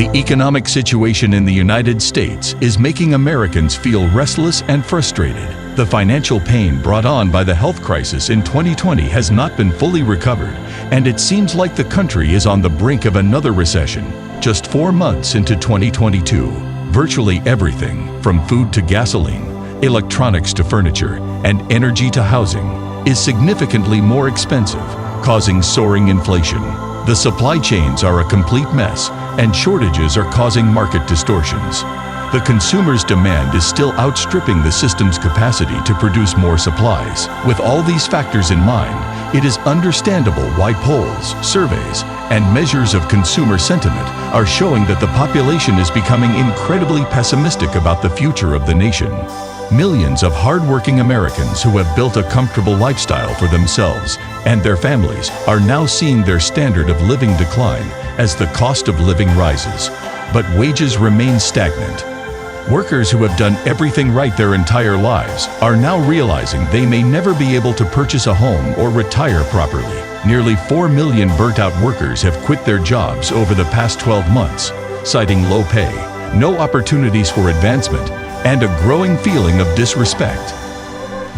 The economic situation in the United States is making Americans feel restless and frustrated. The financial pain brought on by the health crisis in 2020 has not been fully recovered, and it seems like the country is on the brink of another recession. Just 4 months into 2022, virtually everything, from food to gasoline, electronics to furniture, and energy to housing, is significantly more expensive, causing soaring inflation. The supply chains are a complete mess, and shortages are causing market distortions. The consumer's demand is still outstripping the system's capacity to produce more supplies. With all these factors in mind, it is understandable why polls, surveys, and measures of consumer sentiment are showing that the population is becoming incredibly pessimistic about the future of the nation. Millions of hardworking Americans who have built a comfortable lifestyle for themselves and their families are now seeing their standard of living decline as the cost of living rises. But wages remain stagnant. Workers who have done everything right their entire lives are now realizing they may never be able to purchase a home or retire properly. Nearly 4 million burnt-out workers have quit their jobs over the past 12 months, citing low pay, no opportunities for advancement, and a growing feeling of disrespect.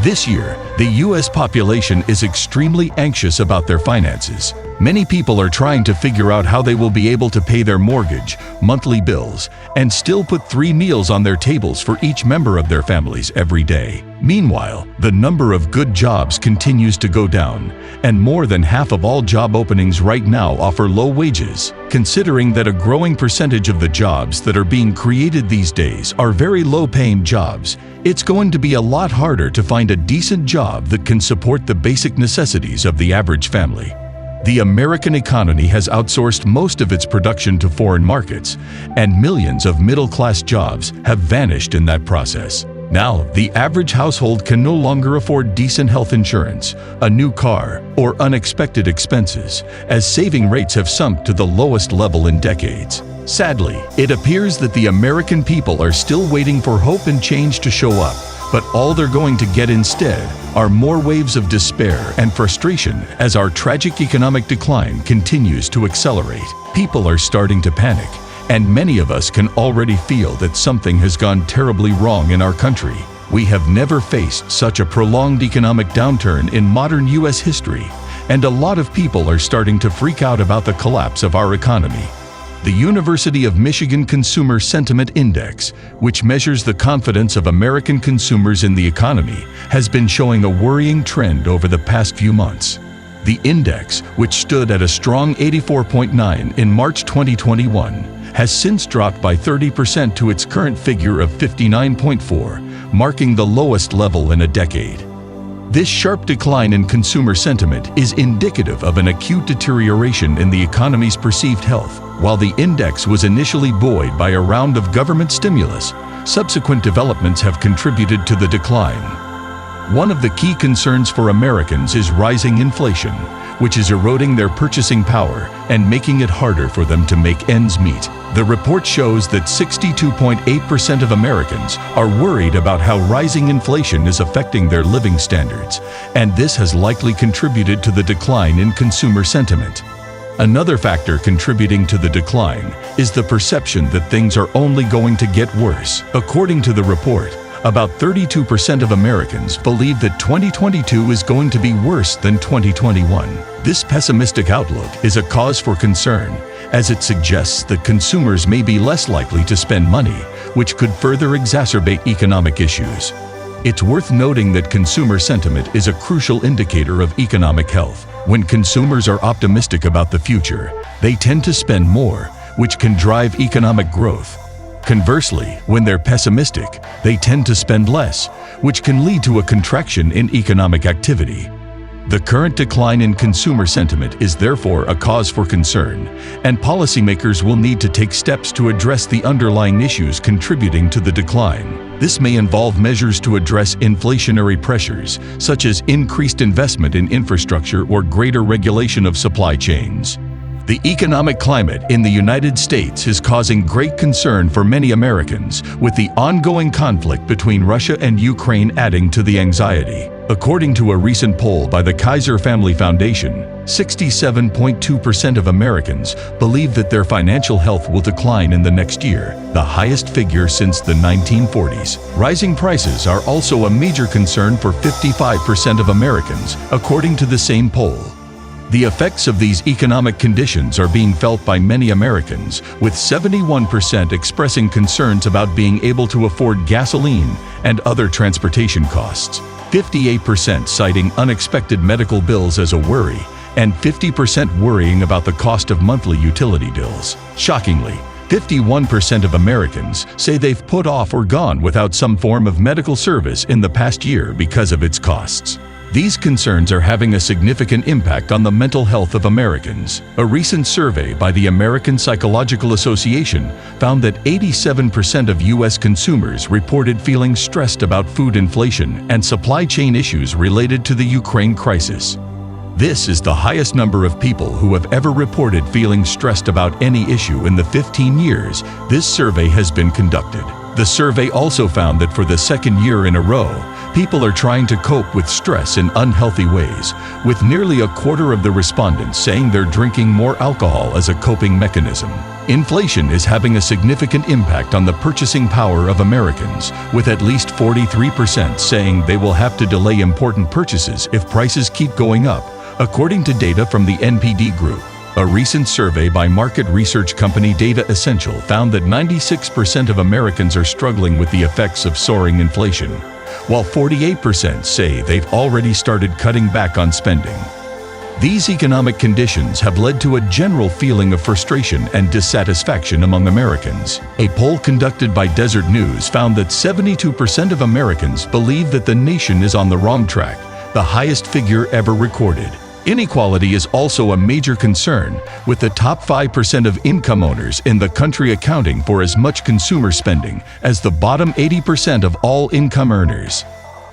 This year, the U.S. population is extremely anxious about their finances. Many people are trying to figure out how they will be able to pay their mortgage, monthly bills, and still put 3 meals on their tables for each member of their families every day. Meanwhile, the number of good jobs continues to go down, and more than half of all job openings right now offer low wages. Considering that a growing percentage of the jobs that are being created these days are very low-paying jobs, it's going to be a lot harder to find a decent job that can support the basic necessities of the average family. The American economy has outsourced most of its production to foreign markets, and millions of middle-class jobs have vanished in that process. Now, the average household can no longer afford decent health insurance, a new car, or unexpected expenses, as saving rates have sunk to the lowest level in decades. Sadly, it appears that the American people are still waiting for hope and change to show up, but all they're going to get instead are more waves of despair and frustration as our tragic economic decline continues to accelerate. People are starting to panic, and many of us can already feel that something has gone terribly wrong in our country. We have never faced such a prolonged economic downturn in modern U.S. history, and a lot of people are starting to freak out about the collapse of our economy. The University of Michigan Consumer Sentiment Index, which measures the confidence of American consumers in the economy, has been showing a worrying trend over the past few months. The index, which stood at a strong 84.9 in March 2021, has since dropped by 30% to its current figure of 59.4, marking the lowest level in a decade. This sharp decline in consumer sentiment is indicative of an acute deterioration in the economy's perceived health. While the index was initially buoyed by a round of government stimulus, subsequent developments have contributed to the decline. One of the key concerns for Americans is rising inflation, which is eroding their purchasing power and making it harder for them to make ends meet. The report shows that 62.8% of Americans are worried about how rising inflation is affecting their living standards, and this has likely contributed to the decline in consumer sentiment. Another factor contributing to the decline is the perception that things are only going to get worse. According to the report, about 32% of Americans believe that 2022 is going to be worse than 2021. This pessimistic outlook is a cause for concern, as it suggests that consumers may be less likely to spend money, which could further exacerbate economic issues. It's worth noting that consumer sentiment is a crucial indicator of economic health. When consumers are optimistic about the future, they tend to spend more, which can drive economic growth. Conversely, when they're pessimistic, they tend to spend less, which can lead to a contraction in economic activity. The current decline in consumer sentiment is therefore a cause for concern, and policymakers will need to take steps to address the underlying issues contributing to the decline. This may involve measures to address inflationary pressures, such as increased investment in infrastructure or greater regulation of supply chains. The economic climate in the United States is causing great concern for many Americans, with the ongoing conflict between Russia and Ukraine adding to the anxiety. According to a recent poll by the Kaiser Family Foundation, 67.2% of Americans believe that their financial health will decline in the next year, the highest figure since the 1940s. Rising prices are also a major concern for 55% of Americans, according to the same poll. The effects of these economic conditions are being felt by many Americans, with 71% expressing concerns about being able to afford gasoline and other transportation costs, 58% citing unexpected medical bills as a worry, and 50% worrying about the cost of monthly utility bills. Shockingly, 51% of Americans say they've put off or gone without some form of medical service in the past year because of its costs. These concerns are having a significant impact on the mental health of Americans. A recent survey by the American Psychological Association found that 87% of U.S. consumers reported feeling stressed about food inflation and supply chain issues related to the Ukraine crisis. This is the highest number of people who have ever reported feeling stressed about any issue in the 15 years this survey has been conducted. The survey also found that for the second year in a row, people are trying to cope with stress in unhealthy ways, with nearly a quarter of the respondents saying they're drinking more alcohol as a coping mechanism. Inflation is having a significant impact on the purchasing power of Americans, with at least 43% saying they will have to delay important purchases if prices keep going up, according to data from the NPD Group. A recent survey by market research company Data Essential found that 96% of Americans are struggling with the effects of soaring inflation, while 48% say they've already started cutting back on spending. These economic conditions have led to a general feeling of frustration and dissatisfaction among Americans. A poll conducted by Desert News found that 72% of Americans believe that the nation is on the wrong track, the highest figure ever recorded. Inequality is also a major concern, with the top 5% of income owners in the country accounting for as much consumer spending as the bottom 80% of all income earners.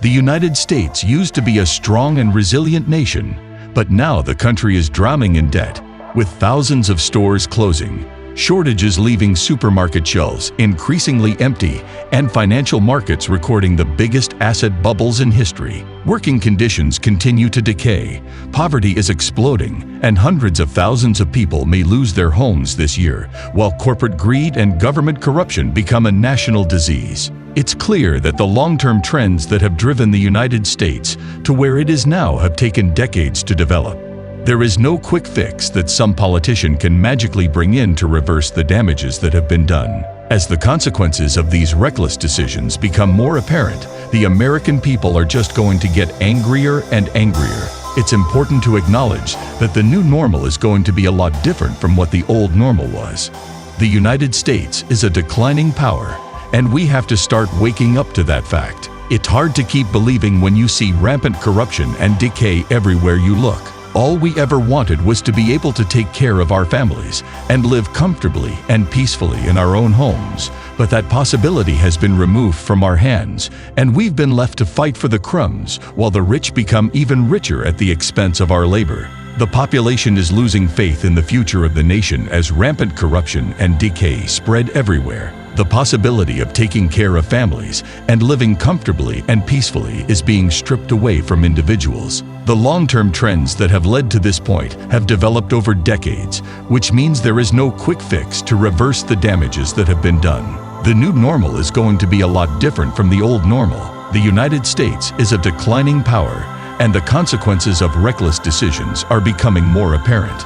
The United States used to be a strong and resilient nation, but now the country is drowning in debt, with thousands of stores closing, shortages leaving supermarket shelves increasingly empty, and financial markets recording the biggest asset bubbles in history. Working conditions continue to decay, poverty is exploding, and hundreds of thousands of people may lose their homes this year, while corporate greed and government corruption become a national disease. It's clear that the long-term trends that have driven the United States to where it is now have taken decades to develop. There is no quick fix that some politician can magically bring in to reverse the damages that have been done. As the consequences of these reckless decisions become more apparent, the American people are just going to get angrier and angrier. It's important to acknowledge that the new normal is going to be a lot different from what the old normal was. The United States is a declining power, and we have to start waking up to that fact. It's hard to keep believing when you see rampant corruption and decay everywhere you look. All we ever wanted was to be able to take care of our families and live comfortably and peacefully in our own homes, but that possibility has been removed from our hands, and we've been left to fight for the crumbs while the rich become even richer at the expense of our labor. The population is losing faith in the future of the nation as rampant corruption and decay spread everywhere. The possibility of taking care of families and living comfortably and peacefully is being stripped away from individuals. The long-term trends that have led to this point have developed over decades, which means there is no quick fix to reverse the damages that have been done. The new normal is going to be a lot different from the old normal. The United States is a declining power, and the consequences of reckless decisions are becoming more apparent.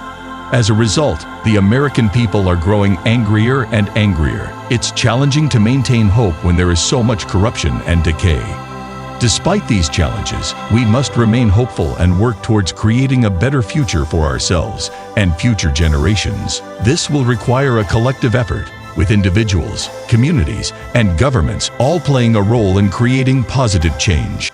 As a result, the American people are growing angrier and angrier. It's challenging to maintain hope when there is so much corruption and decay. Despite these challenges, we must remain hopeful and work towards creating a better future for ourselves and future generations. This will require a collective effort, with individuals, communities, and governments all playing a role in creating positive change.